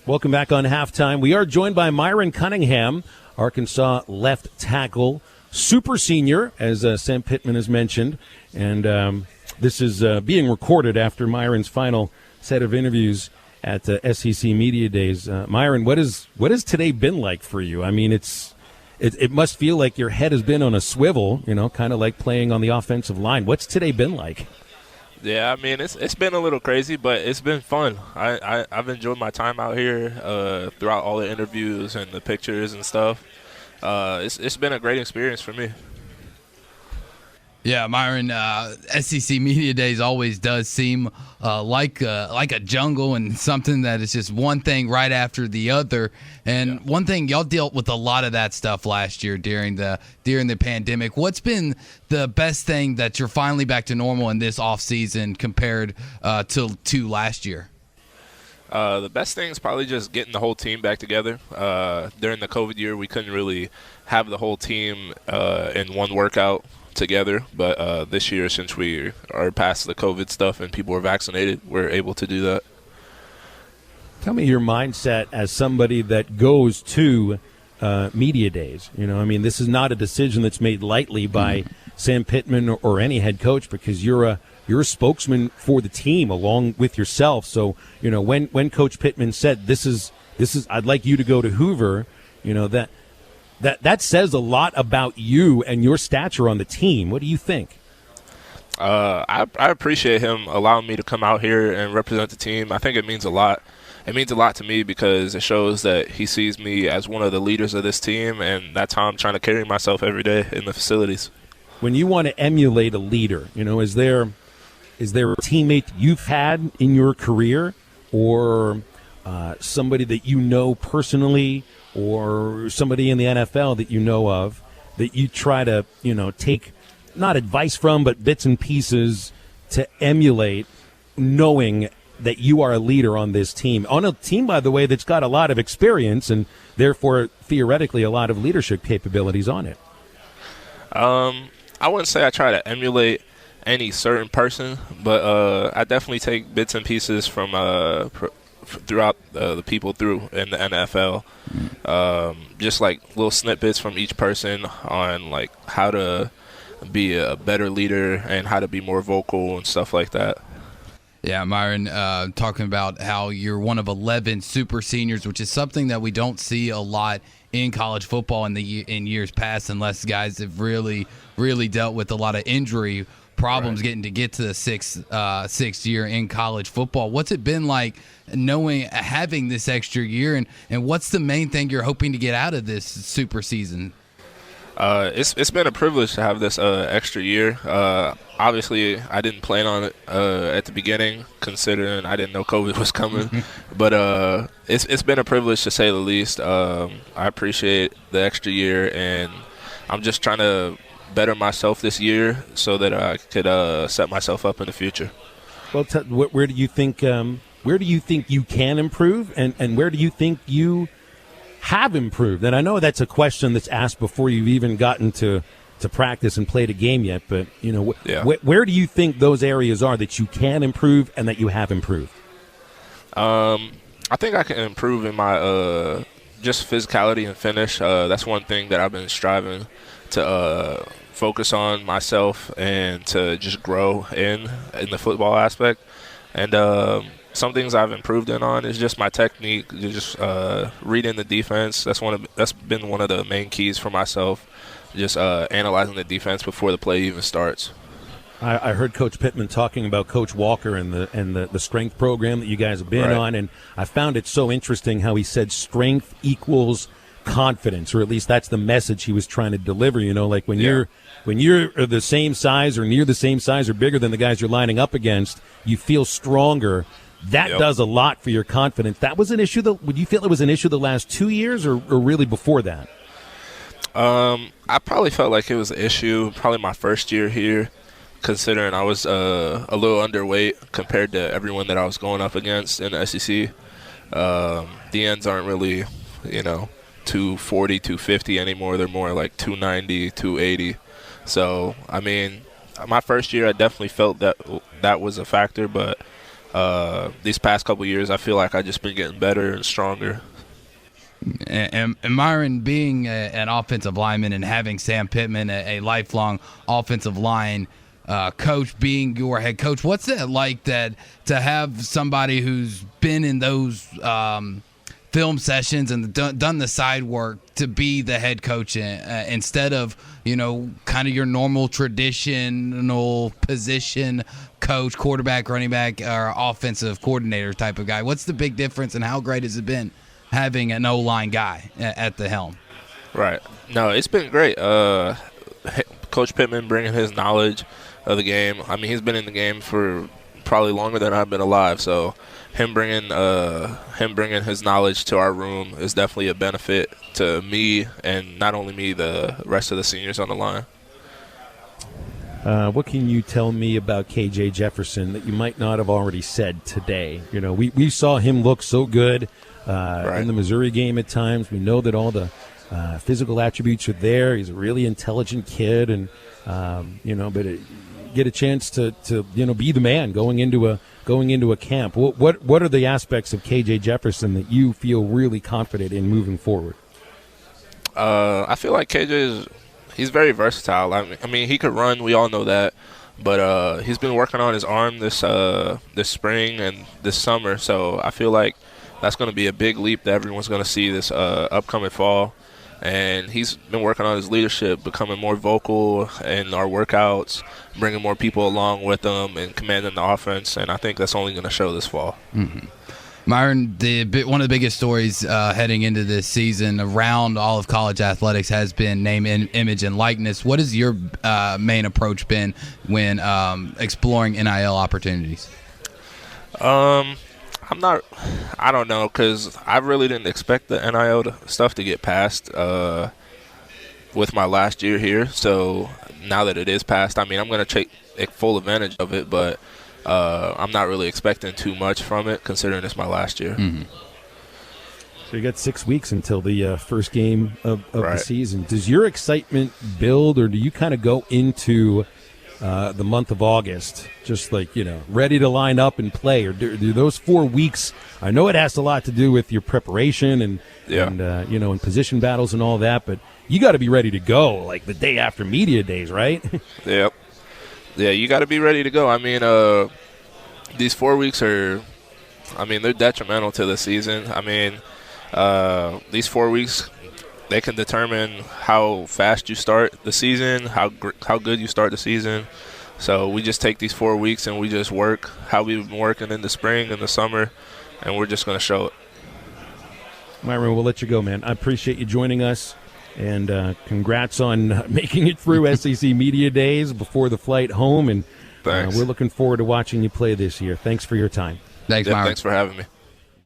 Welcome back on Halftime. We are joined by Myron Cunningham, Arkansas left tackle, super senior, as Sam Pittman has mentioned. And this is being recorded after Myron's final set of interviews at SEC Media Days. Myron, what has today been like for you? I mean, it must feel like your head has been on a swivel, kind of like playing on the offensive line. What's today been like? Yeah, I mean, it's been a little crazy, but it's been fun. I've enjoyed my time out here throughout all the interviews and the pictures and stuff. It's been a great experience for me. Yeah, Myron, SEC Media Days always does seem like a jungle and something that is just one thing right after the other. And one thing, y'all dealt with a lot of that stuff last year during the pandemic. What's been the best thing that you're finally back to normal in this offseason compared to last year? The best thing is probably just getting the whole team back together. During the COVID year, we couldn't really have the whole team in one workout together, but this year, since we are past the COVID stuff and people are vaccinated, we're able to do that. Tell me your mindset as somebody that goes to media days. I mean, this is not a decision that's made lightly by Sam Pittman or any head coach, because you're a spokesman for the team along with yourself. So, when Coach Pittman said this is I'd like you to go to Hoover, that says a lot about you and your stature on the team. What do you think? I appreciate him allowing me to come out here and represent the team. I think it means a lot. It means a lot to me because it shows that he sees me as one of the leaders of this team, and that's how I'm trying to carry myself every day in the facilities. When you want to emulate a leader, is there a teammate you've had in your career, or somebody that you know personally, or somebody in the NFL that you know of that you try to, take not advice from, but bits and pieces to emulate, knowing that you are a leader on this team? On a team, by the way, that's got a lot of experience and therefore theoretically a lot of leadership capabilities on it. I wouldn't say I try to emulate any certain person, but I definitely take bits and pieces from throughout the people through in the NFL, just like little snippets from each person on like how to be a better leader and how to be more vocal and stuff like that. Yeah, Myron, talking about how you're one of 11 super seniors, which is something that we don't see a lot in college football in years past, unless guys have really dealt with a lot of injury problems getting to get to the sixth year in college football. What's it been like having this extra year, and what's the main thing you're hoping to get out of this super season? It's been a privilege to have this extra year. Obviously, I didn't plan on it at the beginning, considering I didn't know COVID was coming. But it's been a privilege, to say the least. I appreciate the extra year, and I'm just trying to better myself this year so that I could set myself up in the future. Well, where do you think you can improve, and where do you think you have improved? And I know that's a question that's asked before you've even gotten to practice and played a game yet, but where do you think those areas are that you can improve and that you have improved? I think I can improve in my just physicality and finish. That's one thing that I've been striving to focus on myself and to just grow in the football aspect. And some things I've improved on is just my technique, just reading the defense. That's been one of the main keys for myself, just analyzing the defense before the play even starts. I heard Coach Pittman talking about Coach Walker and the strength program that you guys have been on, and I found it so interesting how he said strength equals confidence, or at least that's the message he was trying to deliver. Like when you're the same size or near the same size or bigger than the guys you're lining up against, you feel stronger. That does a lot for your confidence. That was an issue. Would you feel it was an issue the last 2 years, or really before that? I probably felt like it was an issue probably my first year here, considering I was a little underweight compared to everyone that I was going up against in the SEC. The ends aren't really, 240, 250 anymore. They're more like 290, 280. So, I mean, my first year I definitely felt that was a factor, but these past couple years, I feel like I just been getting better and stronger. And Myron, being an offensive lineman and having Sam Pittman, a lifelong offensive line coach, being your head coach, what's it like that to have somebody who's been in those film sessions and done the side work to be the head coach instead of, kind of your normal traditional position coach, quarterback, running back, or offensive coordinator type of guy? What's the big difference, and how great has it been having an O-line guy at the helm? Right. No, it's been great. Coach Pittman bringing his knowledge of the game. I mean, he's been in the game for probably longer than I've been alive, so him bringing his knowledge to our room is definitely a benefit to me, and not only me, the rest of the seniors on the line. What can you tell me about KJ Jefferson that you might not have already said today? We saw him look so good in the Missouri game at times. We know that all the physical attributes are there. He's a really intelligent kid, and get a chance to be the man going into a camp. What are the aspects of KJ Jefferson that you feel really confident in moving forward? I feel like he's very versatile. I mean, he could run. We all know that. But he's been working on his arm this spring and this summer. So I feel like that's going to be a big leap that everyone's going to see this upcoming fall. And he's been working on his leadership, becoming more vocal in our workouts, bringing more people along with him, and commanding the offense. And I think that's only going to show this fall. Mm-hmm. Myron, one of the biggest stories heading into this season around all of college athletics has been name, image, and likeness. What has your main approach been when exploring NIL opportunities? I don't know, because I really didn't expect the NIL stuff to get passed with my last year here. So now that it is passed, I mean, I'm going to take full advantage of it, but I'm not really expecting too much from it, considering it's my last year. Mm-hmm. So you got 6 weeks until the first game of right. the season. Does your excitement build, or do you kind of go into the month of August just ready to line up and play? Or do those 4 weeks, I know it has a lot to do with your preparation and and position battles and all that, but you got to be ready to go like the day after media days, right? Yep. Yeah, you got to be ready to go. I mean, these 4 weeks they're detrimental to the season. I mean, these 4 weeks, they can determine how fast you start the season, how good you start the season. So we just take these 4 weeks and we just work how we've been working in the spring and the summer, and we're just going to show it. Myron, we'll let you go, man. I appreciate you joining us, and congrats on making it through SEC Media Days before the flight home. And Thanks. We're looking forward to watching you play this year. Thanks for your time. Thanks, Myron. Thanks for having me.